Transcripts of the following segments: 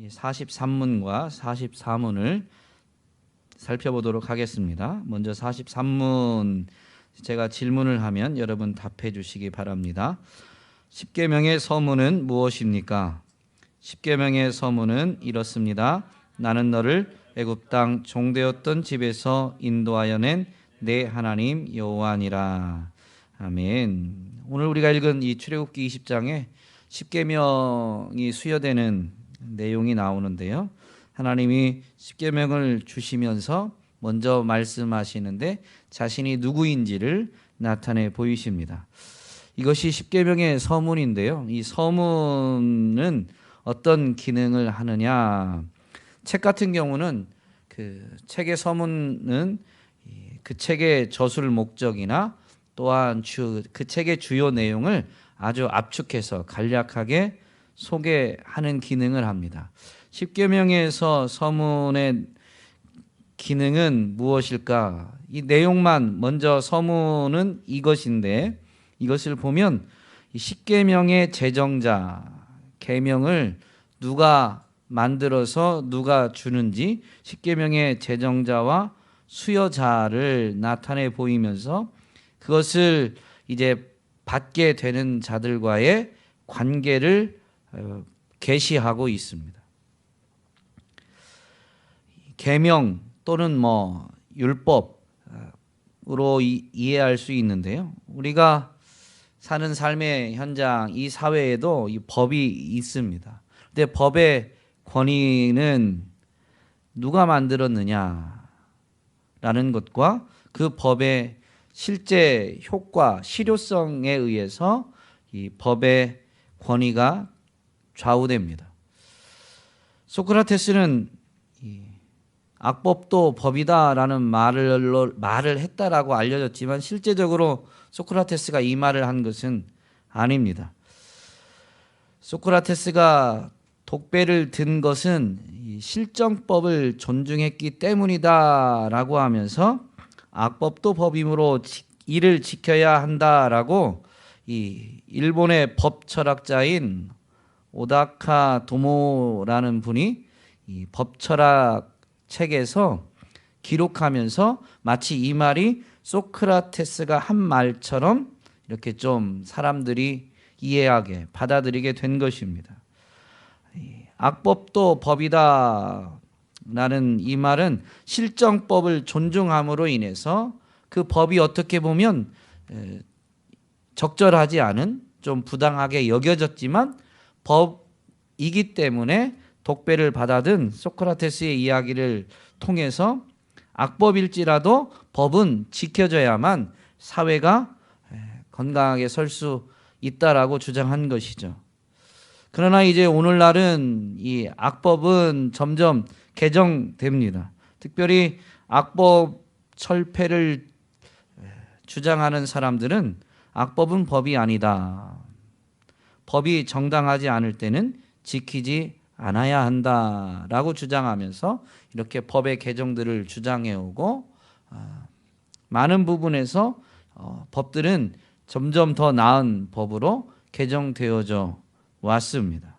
43문과 44문을 살펴보도록 하겠습니다. 먼저 43문 제가 질문을 하면 여러분 답해 주시기 바랍니다. 십계명의 서문은 무엇입니까? 십계명의 서문은 이렇습니다. 나는 너를 애굽 땅 종되었던 집에서 인도하여 낸 내 하나님 여호와니라. 아멘. 오늘 우리가 읽은 이 출애굽기 20장에 십계명이 수여되는 내용이 나오는데요. 하나님이 십계명을 주시면서 먼저 말씀하시는데 자신이 누구인지를 나타내 보이십니다. 이것이 십계명의 서문인데요. 이 서문은 어떤 기능을 하느냐? 책 같은 경우는 그 책의 서문은 그 책의 저술 목적이나 또한 그 책의 주요 내용을 아주 압축해서 간략하게 소개하는 기능을 합니다. 십계명에서 서문의 기능은 무엇일까? 이 내용만 먼저 서문은 이것인데 이것을 보면 이 십계명의 제정자, 계명을 누가 만들어서 누가 주는지 십계명의 제정자와 수여자를 나타내 보이면서 그것을 이제 받게 되는 자들과의 관계를 계시하고 있습니다. 계명 또는 율법으로 이해할 수 있는데요. 우리가 사는 삶의 현장, 이 사회에도 이 법이 있습니다. 근데 법의 권위는 누가 만들었느냐라는 것과 그 법의 실제 효과, 실효성에 의해서 이 법의 권위가 좌우됩니다. 소크라테스는 악법도 법이다라는 말을 했다라고 알려졌지만 실제적으로 소크라테스가 이 말을 한 것은 아닙니다. 소크라테스가 독배를 든 것은 실정법을 존중했기 때문이다라고 하면서 악법도 법이므로 이를 지켜야 한다라고 이 일본의 법 철학자인 오다카 도모라는 분이 이 법 철학 책에서 기록하면서 마치 이 말이 소크라테스가 한 말처럼 이렇게 좀 사람들이 이해하게 받아들이게 된 것입니다. 악법도 법이다 라는 이 말은 실정법을 존중함으로 인해서 그 법이 어떻게 보면 적절하지 않은 좀 부당하게 여겨졌지만 법이기 때문에 독배를 받아든 소크라테스의 이야기를 통해서 악법일지라도 법은 지켜져야만 사회가 건강하게 설 수 있다라고 주장한 것이죠. 그러나 이제 오늘날은 이 악법은 점점 개정됩니다. 특별히 악법 철폐를 주장하는 사람들은 악법은 법이 아니다. 법이 정당하지 않을 때는 지키지 않아야 한다라고 주장하면서 이렇게 법의 개정들을 주장해오고 많은 부분에서 법들은 점점 더 나은 법으로 개정되어져 왔습니다.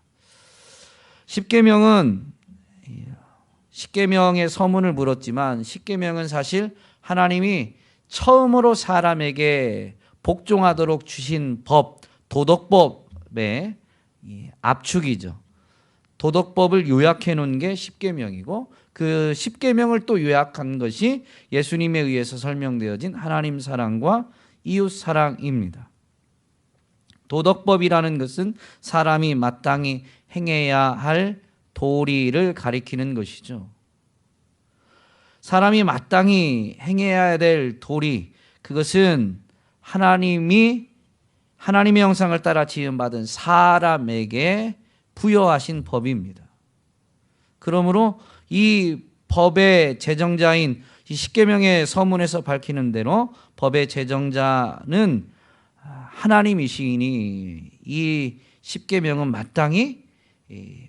십계명의 서문을 물었지만 십계명은 사실 하나님이 처음으로 사람에게 복종하도록 주신 법, 도덕법의 압축이죠. 도덕법을 요약해 놓은 게 십계명이고 그 십계명을 또 요약한 것이 예수님에 의해서 설명되어진 하나님 사랑과 이웃 사랑입니다. 도덕법이라는 것은 사람이 마땅히 행해야 할 도리를 가리키는 것이죠. 사람이 마땅히 행해야 될 도리, 그것은 하나님의 형상을 따라 지음받은 사람에게 부여하신 법입니다. 그러므로 이 법의 제정자인 이 십계명의 서문에서 밝히는 대로 법의 제정자는 하나님이시니 이 십계명은 마땅히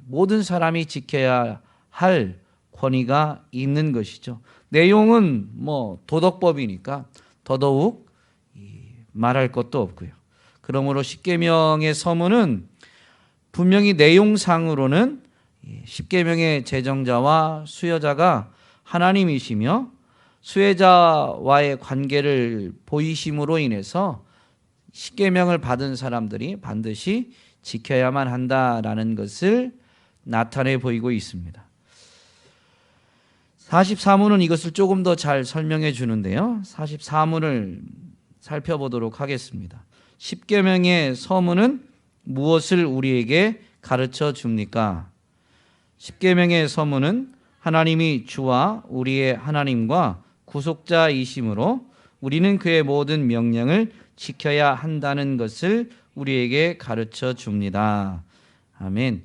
모든 사람이 지켜야 할 권위가 있는 것이죠. 내용은 도덕법이니까 더더욱 말할 것도 없고요. 그러므로 십계명의 서문은 분명히 내용상으로는 십계명의 제정자와 수여자가 하나님이시며 수혜자와의 관계를 보이심으로 인해서 십계명을 받은 사람들이 반드시 지켜야만 한다라는 것을 나타내 보이고 있습니다. 44문은 이것을 조금 더 잘 설명해 주는데요. 44문을 살펴보도록 하겠습니다. 십계명의 서문은 무엇을 우리에게 가르쳐 줍니까? 십계명의 서문은 하나님이 주와 우리의 하나님과 구속자이심으로 우리는 그의 모든 명령을 지켜야 한다는 것을 우리에게 가르쳐 줍니다. 아멘.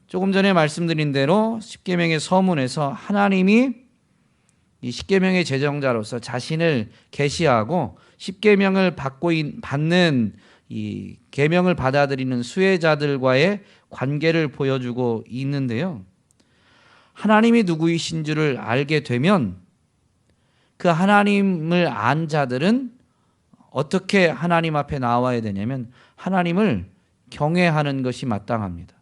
조금 전에 말씀드린 대로 십계명의 서문에서 하나님이 이 십계명의 제정자로서 자신을 계시하고 십계명을 받는 이 계명을 받아들이는 수혜자들과의 관계를 보여주고 있는데요. 하나님이 누구이신 줄을 알게 되면 그 하나님을 안 자들은 어떻게 하나님 앞에 나와야 되냐면 하나님을 경외하는 것이 마땅합니다.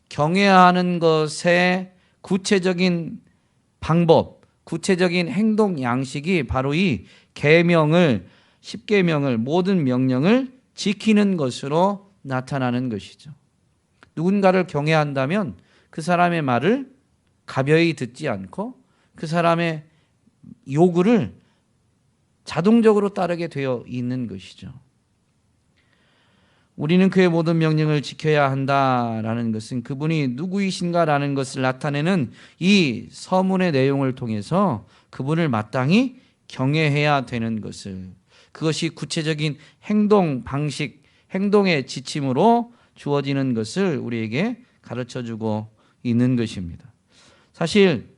경외하는 것의 구체적인 방법, 구체적인 행동 양식이 바로 이 계명을, 십계명을, 모든 명령을 지키는 것으로 나타나는 것이죠. 누군가를 경외한다면 그 사람의 말을 가벼이 듣지 않고 그 사람의 요구를 자동적으로 따르게 되어 있는 것이죠. 우리는 그의 모든 명령을 지켜야 한다라는 것은 그분이 누구이신가라는 것을 나타내는 이 서문의 내용을 통해서 그분을 마땅히 경외해야 되는 것을, 그것이 구체적인 행동 방식, 행동의 지침으로 주어지는 것을 우리에게 가르쳐주고 있는 것입니다. 사실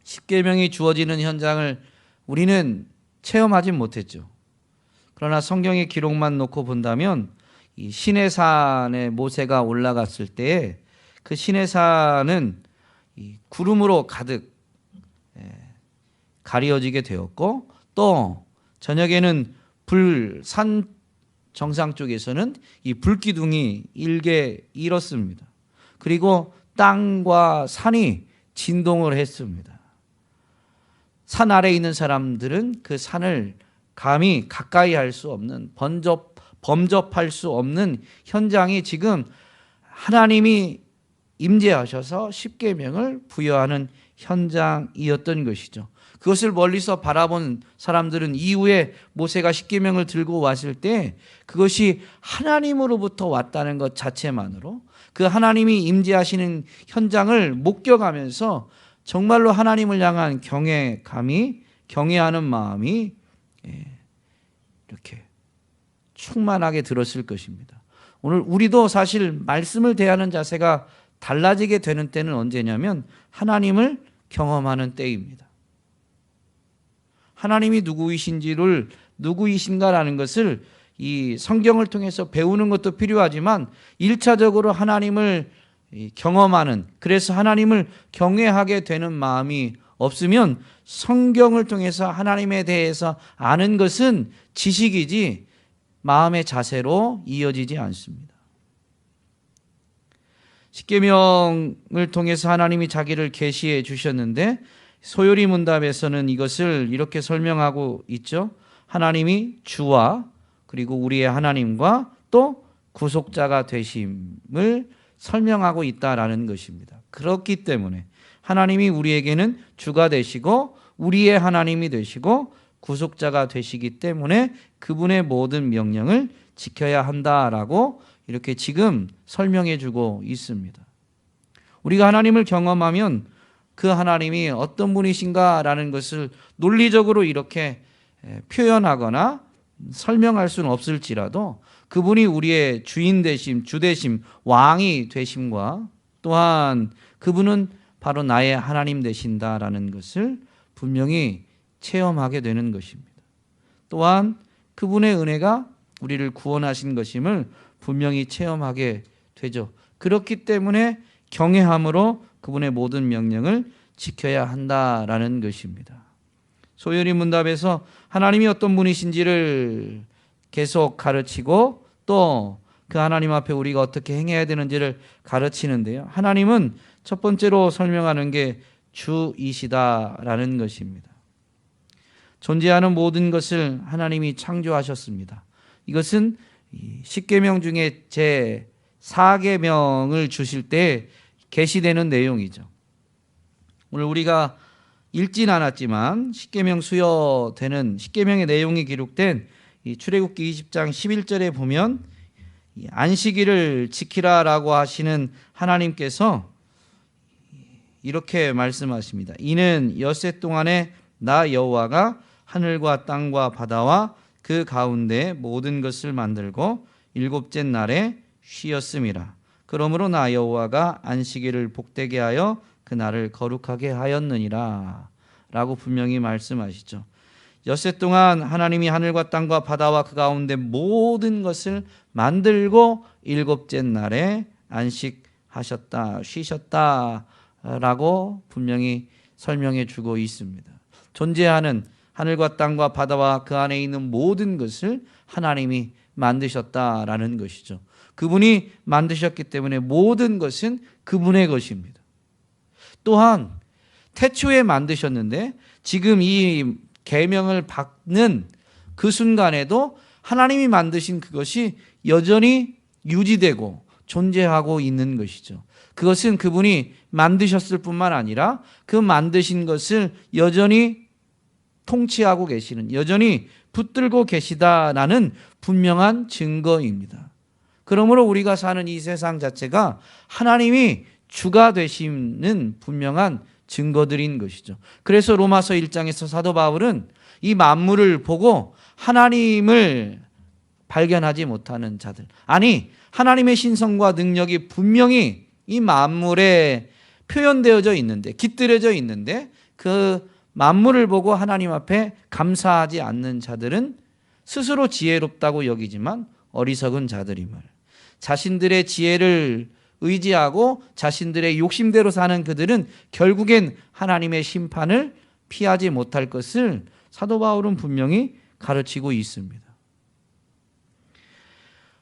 십계명이 주어지는 현장을 우리는 체험하지 못했죠. 그러나 성경의 기록만 놓고 본다면 이 시내산에 모세가 올라갔을 때 그 시내산은 이 구름으로 가득 가려지게 되었고, 또 저녁에는 산 정상 쪽에서는 이 불기둥이 일게 일었습니다. 그리고 땅과 산이 진동을 했습니다. 산 아래에 있는 사람들은 그 산을 감히 가까이 할 수 없는, 범접할 수 없는 현장이 지금 하나님이 임재하셔서 십계명을 부여하는 현장이었던 것이죠. 그것을 멀리서 바라본 사람들은 이후에 모세가 십계명을 들고 왔을 때 그것이 하나님으로부터 왔다는 것 자체만으로 그 하나님이 임재하시는 현장을 목격하면서 정말로 하나님을 향한 경외하는 마음이 이렇게 충만하게 들었을 것입니다. 오늘 우리도 사실 말씀을 대하는 자세가 달라지게 되는 때는 언제냐면 하나님을 경험하는 때입니다. 하나님이 누구이신가라는 것을 이 성경을 통해서 배우는 것도 필요하지만 1차적으로 하나님을 경험하는, 그래서 하나님을 경외하게 되는 마음이 없으면 성경을 통해서 하나님에 대해서 아는 것은 지식이지 마음의 자세로 이어지지 않습니다. 십계명을 통해서 하나님이 자기를 계시해 주셨는데 소요리 문답에서는 이것을 이렇게 설명하고 있죠. 하나님이 주와 그리고 우리의 하나님과 또 구속자가 되심을 설명하고 있다라는 것입니다. 그렇기 때문에 하나님이 우리에게는 주가 되시고 우리의 하나님이 되시고 구속자가 되시기 때문에 그분의 모든 명령을 지켜야 한다라고 이렇게 지금 설명해 주고 있습니다. 우리가 하나님을 경험하면 그 하나님이 어떤 분이신가라는 것을 논리적으로 이렇게 표현하거나 설명할 수는 없을지라도 그분이 우리의 주인 되심, 주 되심, 왕이 되심과 또한 그분은 바로 나의 하나님 되신다라는 것을 분명히 체험하게 되는 것입니다. 또한 그분의 은혜가 우리를 구원하신 것임을 분명히 체험하게 되죠. 그렇기 때문에 경외함으로 그분의 모든 명령을 지켜야 한다라는 것입니다. 소요리 문답에서 하나님이 어떤 분이신지를 계속 가르치고 또 그 하나님 앞에 우리가 어떻게 행해야 되는지를 가르치는데요. 하나님은 첫 번째로 설명하는 게 주이시다라는 것입니다. 존재하는 모든 것을 하나님이 창조하셨습니다. 이것은 십계명 중에 제 4계명을 주실 때 계시되는 내용이죠. 오늘 우리가 읽진 않았지만 십계명 수여되는 십계명의 내용이 기록된 이 출애굽기 20장 11절에 보면 안식일을 지키라라고 하시는 하나님께서 이렇게 말씀하십니다. 이는 엿새 동안에 나 여호와가 하늘과 땅과 바다와 그 가운데 모든 것을 만들고 일곱째 날에 쉬었음이라. 그러므로 나 여호와가 안식일을 복되게 하여 그 날을 거룩하게 하였느니라 라고 분명히 말씀하시죠. 엿새 동안 하나님이 하늘과 땅과 바다와 그 가운데 모든 것을 만들고 일곱째 날에 안식하셨다, 쉬셨다 라고 분명히 설명해 주고 있습니다. 존재하는 하늘과 땅과 바다와 그 안에 있는 모든 것을 하나님이 만드셨다라는 것이죠. 그분이 만드셨기 때문에 모든 것은 그분의 것입니다. 또한 태초에 만드셨는데 지금 이 계명을 받는 그 순간에도 하나님이 만드신 그것이 여전히 유지되고 존재하고 있는 것이죠. 그것은 그분이 만드셨을 뿐만 아니라 그 만드신 것을 여전히 통치하고 계시는, 여전히 붙들고 계시다라는 분명한 증거입니다. 그러므로 우리가 사는 이 세상 자체가 하나님이 주가 되시는 분명한 증거들인 것이죠. 그래서 로마서 1장에서 사도 바울은 이 만물을 보고 하나님을 발견하지 못하는 자들, 아니 하나님의 신성과 능력이 분명히 이 만물에 표현되어져 있는데, 깃들여져 있는데 그 만물을 보고 하나님 앞에 감사하지 않는 자들은 스스로 지혜롭다고 여기지만 어리석은 자들임을, 자신들의 지혜를 의지하고 자신들의 욕심대로 사는 그들은 결국엔 하나님의 심판을 피하지 못할 것을 사도 바울은 분명히 가르치고 있습니다.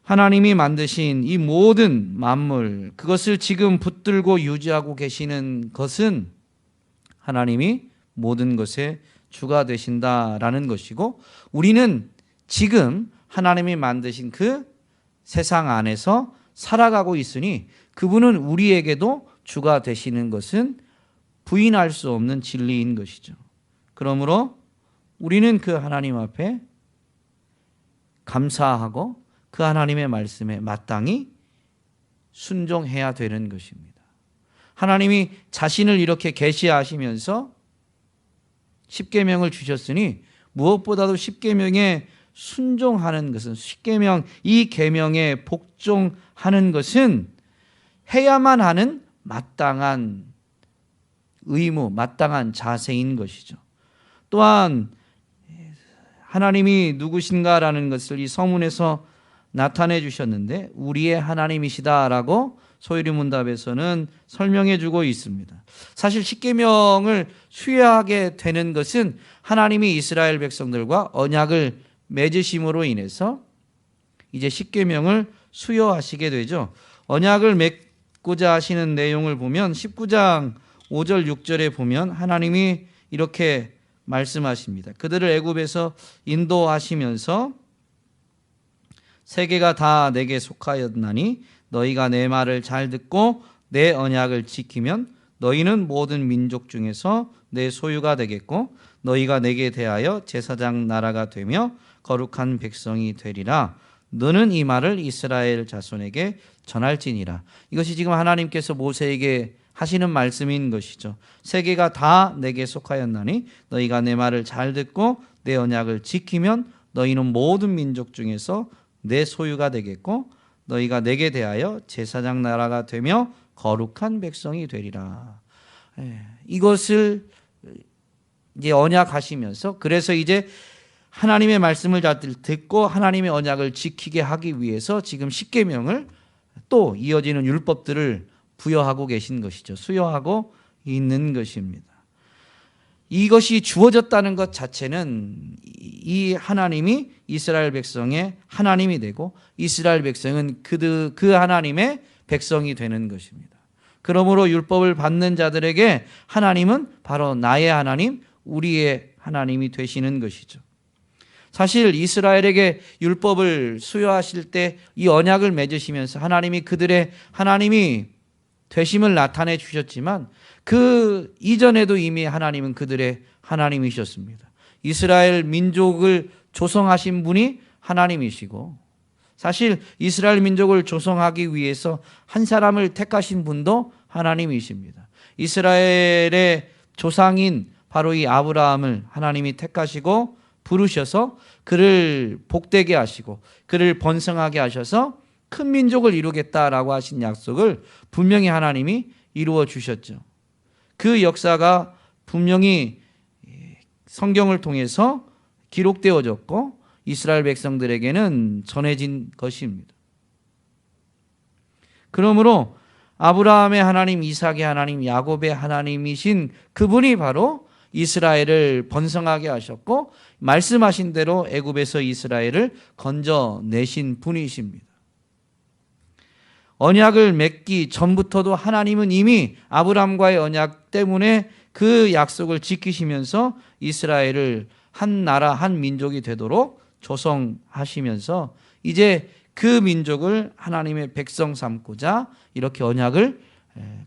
하나님이 만드신 이 모든 만물, 그것을 지금 붙들고 유지하고 계시는 것은 하나님이 모든 것의 주가 되신다라는 것이고, 우리는 지금 하나님이 만드신 그 세상 안에서 살아가고 있으니 그분은 우리에게도 주가 되시는 것은 부인할 수 없는 진리인 것이죠. 그러므로 우리는 그 하나님 앞에 감사하고 그 하나님의 말씀에 마땅히 순종해야 되는 것입니다. 하나님이 자신을 이렇게 계시하시면서 십계명을 주셨으니 무엇보다도 십계명에 순종하는 것은, 십계명 이 계명에 복종하는 것은 해야만 하는 마땅한 의무, 마땅한 자세인 것이죠. 또한 하나님이 누구신가라는 것을 이 서문에서 나타내 주셨는데 우리의 하나님이시다라고 소유리문답에서는 설명해 주고 있습니다. 사실 십계명을 수여하게 되는 것은 하나님이 이스라엘 백성들과 언약을 맺으심으로 인해서 이제 십계명을 수여하시게 되죠. 언약을 맺고자 하시는 내용을 보면 19장 5절 6절에 보면 하나님이 이렇게 말씀하십니다. 그들을 애굽에서 인도하시면서 세계가 다 내게 속하였나니 너희가 내 말을 잘 듣고 내 언약을 지키면 너희는 모든 민족 중에서 내 소유가 되겠고 너희가 내게 대하여 제사장 나라가 되며 거룩한 백성이 되리라. 너는 이 말을 이스라엘 자손에게 전할지니라. 이것이 지금 하나님께서 모세에게 하시는 말씀인 것이죠. 세계가 다 내게 속하였나니 너희가 내 말을 잘 듣고 내 언약을 지키면 너희는 모든 민족 중에서 내 소유가 되겠고 너희가 내게 대하여 제사장 나라가 되며 거룩한 백성이 되리라. 이것을 이제 언약하시면서, 그래서 이제 하나님의 말씀을 잘 듣고 하나님의 언약을 지키게 하기 위해서 지금 십계명을 또 이어지는 율법들을 부여하고 계신 것이죠. 수여하고 있는 것입니다. 이것이 주어졌다는 것 자체는 이 하나님이 이스라엘 백성의 하나님이 되고 이스라엘 백성은 그 하나님의 백성이 되는 것입니다. 그러므로 율법을 받는 자들에게 하나님은 바로 나의 하나님, 우리의 하나님이 되시는 것이죠. 사실 이스라엘에게 율법을 수여하실 때 이 언약을 맺으시면서 하나님이 그들의 하나님이 되심을 나타내 주셨지만 그 이전에도 이미 하나님은 그들의 하나님이셨습니다. 이스라엘 민족을 조성하신 분이 하나님이시고 사실 이스라엘 민족을 조성하기 위해서 한 사람을 택하신 분도 하나님이십니다. 이스라엘의 조상인 바로 이 아브라함을 하나님이 택하시고 부르셔서 그를 복되게 하시고 그를 번성하게 하셔서 큰 민족을 이루겠다라고 하신 약속을 분명히 하나님이 이루어 주셨죠. 그 역사가 분명히 성경을 통해서 기록되어졌고 이스라엘 백성들에게는 전해진 것입니다. 그러므로 아브라함의 하나님, 이삭의 하나님, 야곱의 하나님이신 그분이 바로 이스라엘을 번성하게 하셨고 말씀하신 대로 애굽에서 이스라엘을 건져내신 분이십니다. 언약을 맺기 전부터도 하나님은 이미 아브라함과의 언약 때문에 그 약속을 지키시면서 이스라엘을 한 나라, 한 민족이 되도록 조성하시면서 이제 그 민족을 하나님의 백성 삼고자 이렇게 언약을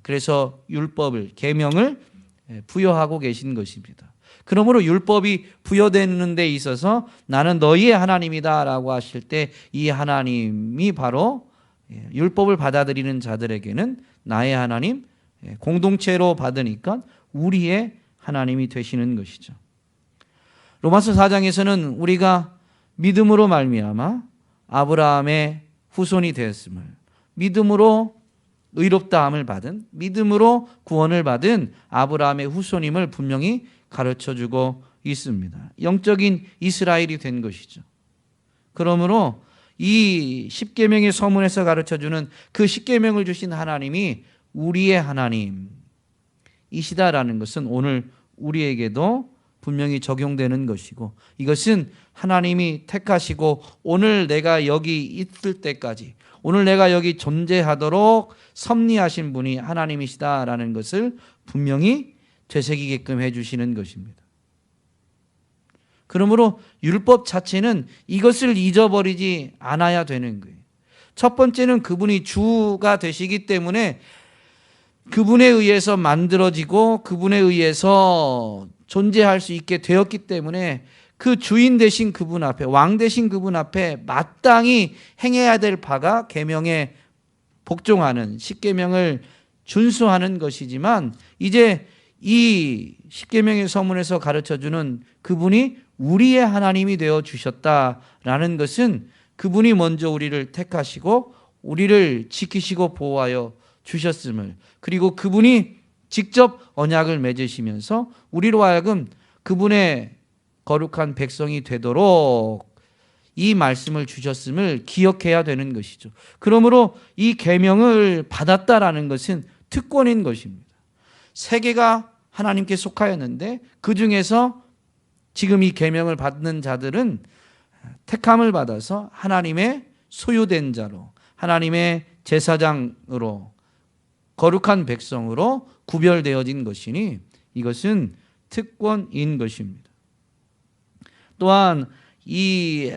그래서 율법을, 계명을 부여하고 계신 것입니다. 그러므로 율법이 부여되는 데 있어서 나는 너희의 하나님이다라고 하실 때 이 하나님이 바로 율법을 받아들이는 자들에게는 나의 하나님, 공동체로 받으니까 우리의 하나님이 되시는 것이죠. 로마서 4장에서는 우리가 믿음으로 말미암아 아브라함의 후손이 되었음을, 믿음으로 의롭다함을 받은, 믿음으로 구원을 받은 아브라함의 후손임을 분명히 가르쳐주고 있습니다. 영적인 이스라엘이 된 것이죠. 그러므로 이 십계명의 서문에서 가르쳐주는 그 십계명을 주신 하나님이 우리의 하나님이시다라는 것은 오늘 우리에게도 분명히 적용되는 것이고 이것은 하나님이 택하시고 오늘 내가 여기 있을 때까지 오늘 내가 여기 존재하도록 섭리하신 분이 하나님이시다라는 것을 분명히 되새기게끔 해주시는 것입니다. 그러므로 율법 자체는 이것을 잊어버리지 않아야 되는 거예요. 첫 번째는 그분이 주가 되시기 때문에 그분에 의해서 만들어지고 그분에 의해서 존재할 수 있게 되었기 때문에 그 주인 되신 그분 앞에, 왕 되신 그분 앞에 마땅히 행해야 될 바가 계명에 복종하는, 십계명을 준수하는 것이지만 이제 이 십계명의 서문에서 가르쳐주는 그분이 우리의 하나님이 되어 주셨다라는 것은 그분이 먼저 우리를 택하시고 우리를 지키시고 보호하여 주셨음을, 그리고 그분이 직접 언약을 맺으시면서 우리로 하여금 그분의 거룩한 백성이 되도록 이 말씀을 주셨음을 기억해야 되는 것이죠. 그러므로 이 계명을 받았다라는 것은 특권인 것입니다. 세계가 하나님께 속하였는데 그 중에서 지금 이 계명을 받는 자들은 택함을 받아서 하나님의 소유된 자로, 하나님의 제사장으로, 거룩한 백성으로 구별되어진 것이니 이것은 특권인 것입니다. 또한 이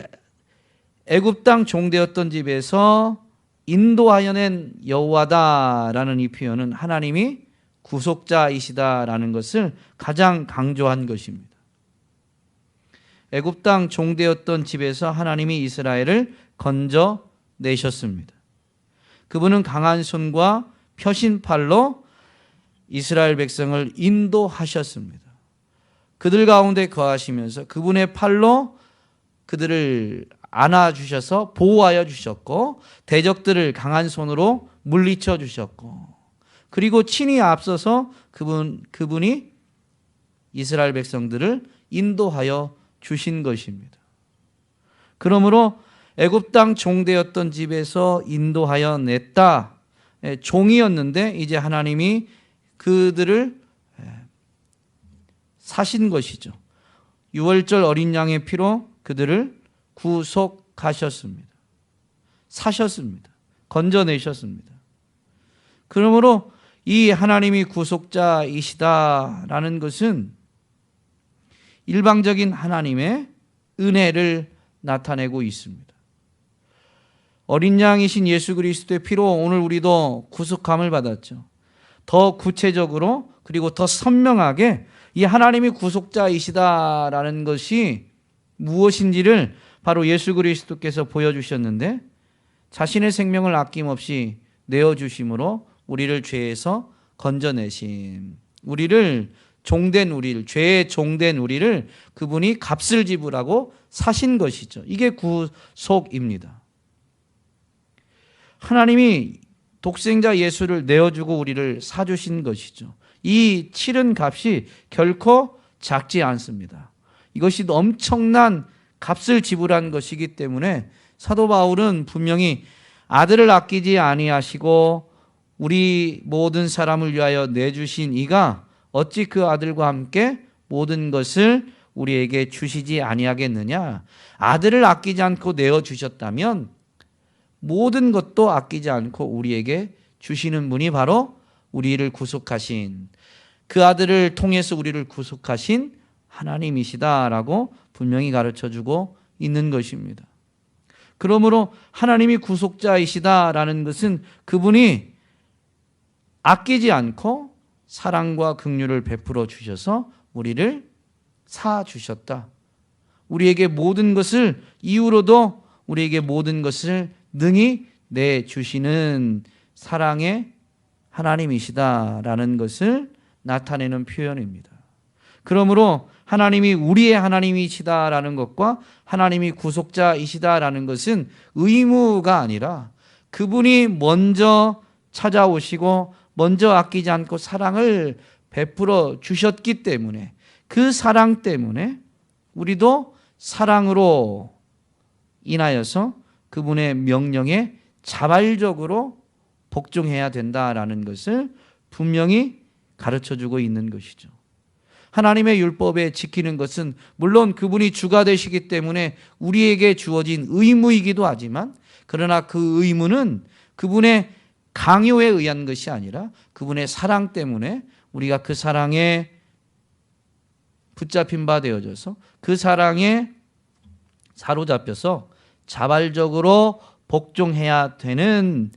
애굽 땅 종되었던 집에서 인도하여 낸 여호와다라는 이 표현은 하나님이 구속자이시다라는 것을 가장 강조한 것입니다. 애굽 땅 종되었던 집에서 하나님이 이스라엘을 건져내셨습니다. 그분은 강한 손과 펴신 팔로 이스라엘 백성을 인도하셨습니다. 그들 가운데 거하시면서 그분의 팔로 그들을 안아주셔서 보호하여 주셨고 대적들을 강한 손으로 물리쳐 주셨고 그리고 친히 앞서서 그분이 이스라엘 백성들을 인도하여 주신 것입니다. 그러므로 애굽 땅 종되었던 집에서 인도하여 냈다. 종이었는데 이제 하나님이 그들을 사신 것이죠. 유월절 어린 양의 피로 그들을 구속하셨습니다. 사셨습니다. 건져내셨습니다. 그러므로 이 하나님이 구속자이시다라는 것은 일방적인 하나님의 은혜를 나타내고 있습니다. 어린 양이신 예수 그리스도의 피로 오늘 우리도 구속함을 받았죠. 더 구체적으로 그리고 더 선명하게 이 하나님이 구속자이시다라는 것이 무엇인지를 바로 예수 그리스도께서 보여주셨는데, 자신의 생명을 아낌없이 내어주심으로 우리를 죄에서 건져내심, 우리를 종된 우리를, 죄에 종된 우리를 그분이 값을 지불하고 사신 것이죠. 이게 구속입니다. 하나님이 독생자 예수를 내어주고 우리를 사주신 것이죠. 이 치른 값이 결코 작지 않습니다. 이것이 엄청난 값을 지불한 것이기 때문에 사도 바울은 분명히 아들을 아끼지 아니하시고 우리 모든 사람을 위하여 내주신 이가 어찌 그 아들과 함께 모든 것을 우리에게 주시지 아니하겠느냐. 아들을 아끼지 않고 내어주셨다면 모든 것도 아끼지 않고 우리에게 주시는 분이 바로 우리를 구속하신, 그 아들을 통해서 우리를 구속하신 하나님이시다라고 분명히 가르쳐주고 있는 것입니다. 그러므로 하나님이 구속자이시다라는 것은 그분이 아끼지 않고 사랑과 긍휼을 베풀어 주셔서 우리를 사주셨다. 우리에게 모든 것을, 이후로도 우리에게 모든 것을 능히 내주시는 사랑의 하나님이시다라는 것을 나타내는 표현입니다. 그러므로 하나님이 우리의 하나님이시다라는 것과 하나님이 구속자이시다라는 것은 의무가 아니라 그분이 먼저 찾아오시고 먼저 아끼지 않고 사랑을 베풀어 주셨기 때문에, 그 사랑 때문에 우리도 사랑으로 인하여서 그분의 명령에 자발적으로 복종해야 된다라는 것을 분명히 가르쳐주고 있는 것이죠. 하나님의 율법에 지키는 것은 물론 그분이 주가 되시기 때문에 우리에게 주어진 의무이기도 하지만, 그러나 그 의무는 그분의 강요에 의한 것이 아니라 그분의 사랑 때문에 우리가 그 사랑에 붙잡힌 바 되어져서 그 사랑에 사로잡혀서 자발적으로 복종해야 되는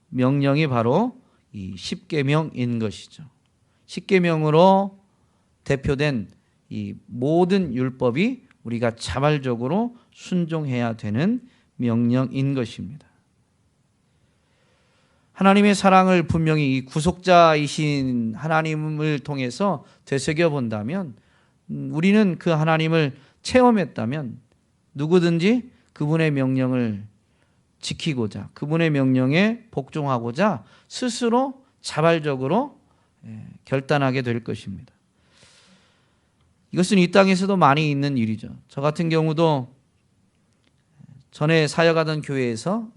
명령이 바로 이 십계명인 것이죠. 십계명으로 대표된 이 모든 율법이 우리가 자발적으로 순종해야 되는 명령인 것입니다. 하나님의 사랑을 분명히 이 구속자이신 하나님을 통해서 되새겨 본다면, 우리는 그 하나님을 체험했다면 누구든지 그분의 명령을 지키고자, 그분의 명령에 복종하고자 스스로 자발적으로 결단하게 될 것입니다. 이것은 이 땅에서도 많이 있는 일이죠. 저 같은 경우도 전에 사역하던 교회에서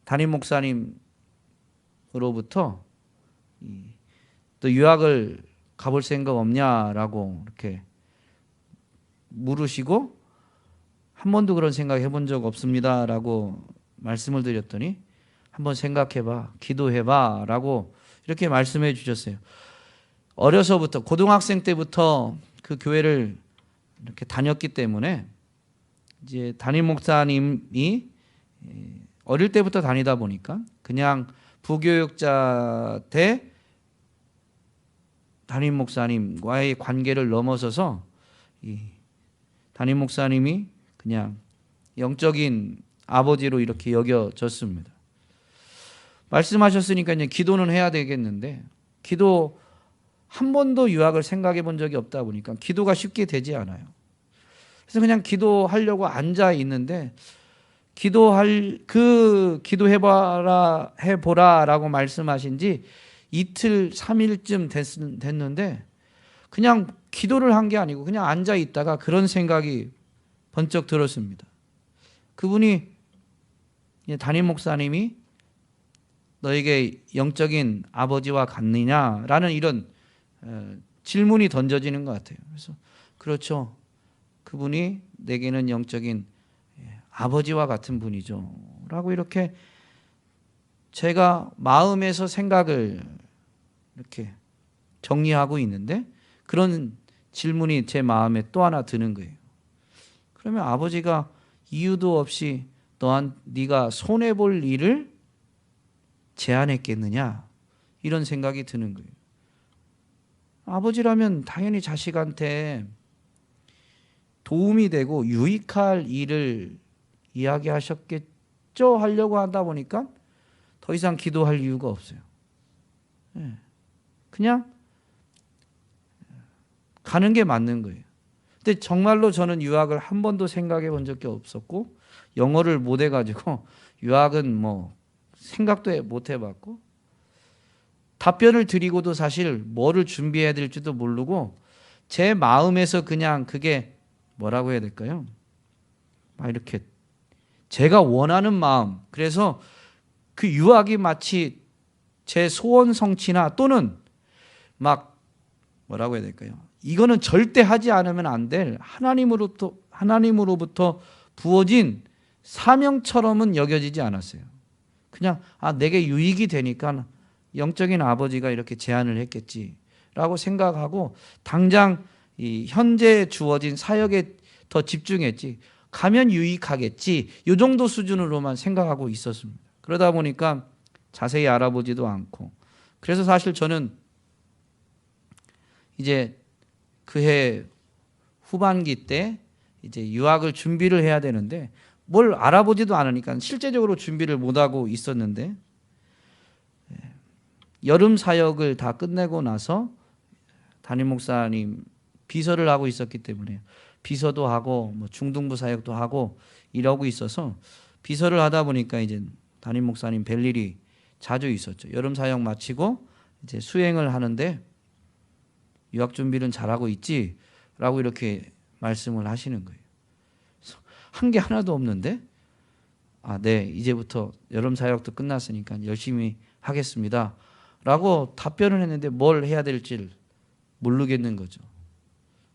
담임 목사님으로부터 또 유학을 가볼 생각 없냐라고 이렇게 물으시고, 한 번도 그런 생각 해본 적 없습니다라고 말씀을 드렸더니 한번 생각해봐, 기도해봐 라고 이렇게 말씀해 주셨어요. 어려서부터, 고등학생 때부터 그 교회를 이렇게 다녔기 때문에 이제 담임 목사님이 어릴 때부터 다니다 보니까 그냥 부교육자 대 담임 목사님과의 관계를 넘어서서 이 담임 목사님이 그냥 영적인 아버지로 이렇게 여겨졌습니다. 말씀하셨으니까 이제 기도는 해야 되겠는데, 기도 한 번도 유학을 생각해 본 적이 없다 보니까 기도가 쉽게 되지 않아요. 그래서 그냥 기도하려고 앉아 있는데, 기도해보라라고 말씀하신 지 이틀 3일쯤 됐는데 그냥 기도를 한 게 아니고 그냥 앉아 있다가 그런 생각이 번쩍 들었습니다. 그분이, 담임 목사님이 너에게 영적인 아버지와 같느냐라는 이런 질문이 던져지는 것 같아요. 그래서 그렇죠. 그분이 내게는 영적인 아버지와 같은 분이죠. 라고 이렇게 제가 마음에서 생각을 이렇게 정리하고 있는데 그런 질문이 제 마음에 또 하나 드는 거예요. 그러면 아버지가 이유도 없이 네가 손해볼 일을 제안했겠느냐 이런 생각이 드는 거예요. 아버지라면 당연히 자식한테 도움이 되고 유익할 일을 이야기하셨겠죠 하려고 하다 보니까 더 이상 기도할 이유가 없어요. 그냥 가는 게 맞는 거예요. 근데 정말로 저는 유학을 한 번도 생각해 본 적이 없었고 영어를 못 해가지고 유학은 뭐 생각도 못 해봤고 답변을 드리고도 사실 뭐를 준비해야 될지도 모르고 제 마음에서 그냥 그게 뭐라고 해야 될까요? 막 이렇게 제가 원하는 마음, 그래서 그 유학이 마치 제 소원 성취나 또는 막 뭐라고 해야 될까요? 이거는 절대 하지 않으면 안 될 하나님으로부터 부어진 사명처럼은 여겨지지 않았어요. 그냥 내게 유익이 되니까 영적인 아버지가 이렇게 제안을 했겠지라고 생각하고 당장 이 현재 주어진 사역에 더 집중했지 가면 유익하겠지 이 정도 수준으로만 생각하고 있었습니다. 그러다 보니까 자세히 알아보지도 않고 그래서 사실 저는 이제 그해 후반기 때 이제 유학을 준비를 해야 되는데 뭘 알아보지도 않으니까 실제적으로 준비를 못하고 있었는데 여름 사역을 다 끝내고 나서 담임 목사님 비서를 하고 있었기 때문에 비서도 하고 뭐 중등부 사역도 하고 이러고 있어서 비서를 하다 보니까 이제 담임 목사님 뵐 일이 자주 있었죠. 여름 사역 마치고 이제 수행을 하는데 유학 준비는 잘하고 있지? 라고 이렇게 말씀을 하시는 거예요. 한 게 하나도 없는데 네, 이제부터 여름 사역도 끝났으니까 열심히 하겠습니다. 라고 답변을 했는데 뭘 해야 될지 모르겠는 거죠.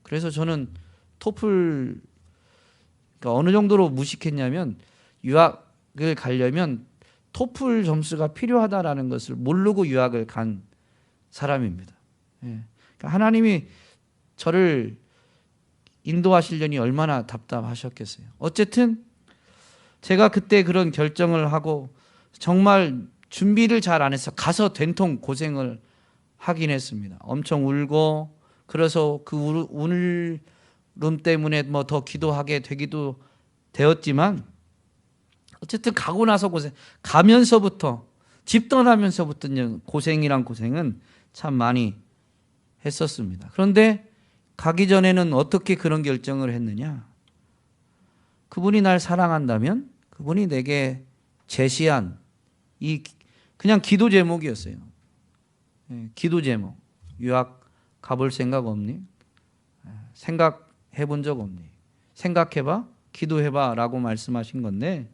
그래서 저는 토플 그러니까 어느 정도로 무식했냐면 유학을 가려면 토플 점수가 필요하다라는 것을 모르고 유학을 간 사람입니다. 그러니까 하나님이 저를 인도하시려니 얼마나 답답하셨겠어요. 어쨌든 제가 그때 그런 결정을 하고 정말 준비를 잘 안 해서 가서 된통 고생을 하긴 했습니다. 엄청 울고 그래서 그 울음 때문에 뭐 더 기도하게 되기도 되었지만 어쨌든 가고 나서 가면서부터 집 떠나면서부터 고생이란 고생은 참 많이 했었습니다. 그런데 가기 전에는 어떻게 그런 결정을 했느냐? 그분이 날 사랑한다면 그분이 내게 제시한 이 그냥 기도 제목이었어요. 기도 제목. 유학 가볼 생각 없니? 생각해 본 적 없니? 생각해봐? 기도해봐 라고 말씀하신 건데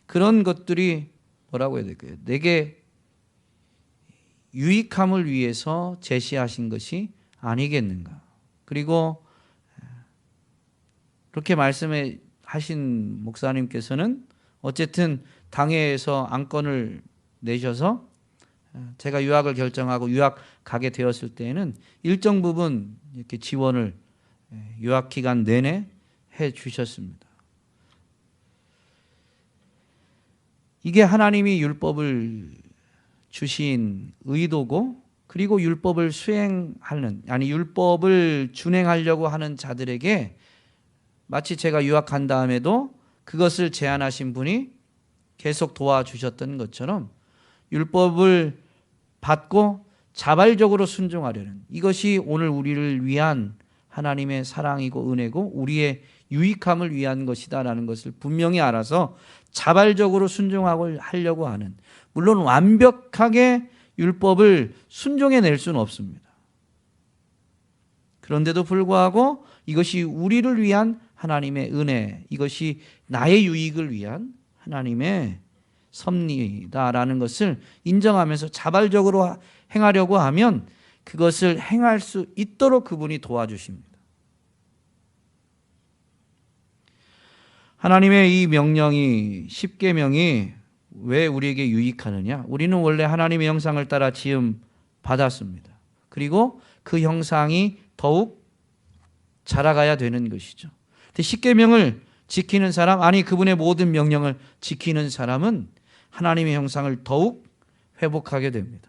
그런 것들이 뭐라고 해야 될까요? 내게 유익함을 위해서 제시하신 것이 아니겠는가? 그리고 그렇게 말씀해 하신 목사님께서는 어쨌든 당회에서 안건을 내셔서 제가 유학을 결정하고 유학 가게 되었을 때에는 일정 부분 이렇게 지원을 유학 기간 내내 해 주셨습니다. 이게 하나님이 율법을 주신 의도고 그리고 율법을 율법을 준행하려고 하는 자들에게 마치 제가 유학 간 다음에도 그것을 제안하신 분이 계속 도와주셨던 것처럼 율법을 받고 자발적으로 순종하려는 이것이 오늘 우리를 위한 하나님의 사랑이고 은혜고 우리의 유익함을 위한 것이다라는 것을 분명히 알아서 자발적으로 순종하려고 하는 물론 완벽하게 율법을 순종해낼 수는 없습니다. 그런데도 불구하고 이것이 우리를 위한 하나님의 은혜 이것이 나의 유익을 위한 하나님의 섭리다라는 것을 인정하면서 자발적으로 행하려고 하면 그것을 행할 수 있도록 그분이 도와주십니다. 하나님의 이 명령이, 십계명이 왜 우리에게 유익하느냐? 우리는 원래 하나님의 형상을 따라 지음 받았습니다. 그리고 그 형상이 더욱 자라가야 되는 것이죠. 십계명을 지키는 사람, 아니 그분의 모든 명령을 지키는 사람은 하나님의 형상을 더욱 회복하게 됩니다.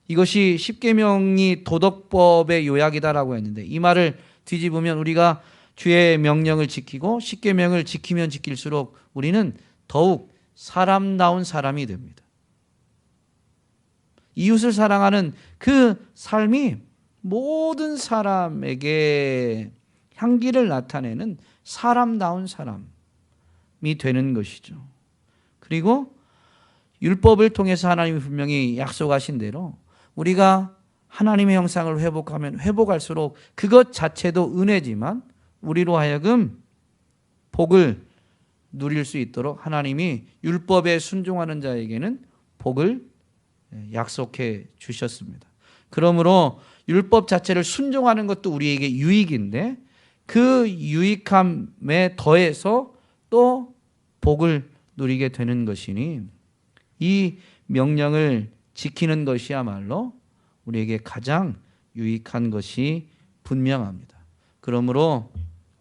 이것이 십계명이 도덕법의 요약이다라고 했는데, 이 말을 뒤집으면 우리가 주의 명령을 지키고 십계명을 지키면 지킬수록 우리는 더욱 사람다운 사람이 됩니다. 이웃을 사랑하는 그 삶이 모든 사람에게 향기를 나타내는 사람다운 사람이 되는 것이죠. 그리고 율법을 통해서 하나님이 분명히 약속하신 대로 우리가 하나님의 형상을 회복하면 회복할수록 그것 자체도 은혜지만 우리로 하여금 복을 누릴 수 있도록 하나님이 율법에 순종하는 자에게는 복을 약속해 주셨습니다. 그러므로 율법 자체를 순종하는 것도 우리에게 유익인데, 그 유익함에 더해서 또 복을 누리게 되는 것이니 이 명령을 지키는 것이야말로 우리에게 가장 유익한 것이 분명합니다. 그러므로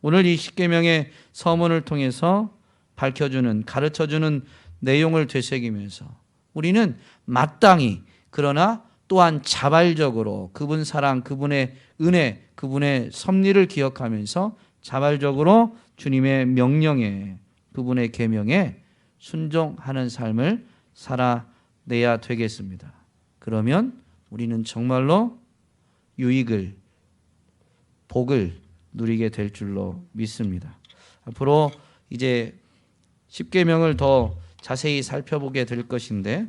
오늘 이 십계명의 서문을 통해서 밝혀주는, 가르쳐주는 내용을 되새기면서 우리는 마땅히, 그러나 또한 자발적으로 그분 사랑, 그분의 은혜, 그분의 섭리를 기억하면서 자발적으로 주님의 명령에, 그분의 계명에 순종하는 삶을 살아내야 되겠습니다. 그러면 우리는 정말로 유익을, 복을 누리게 될 줄로 믿습니다. 앞으로 이제 십계명을 더 자세히 살펴보게 될 것인데,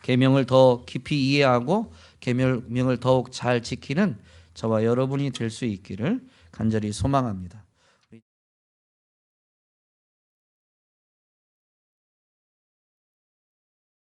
계명을 더 깊이 이해하고 계명을 더욱 잘 지키는 저와 여러분이 될 수 있기를 간절히 소망합니다.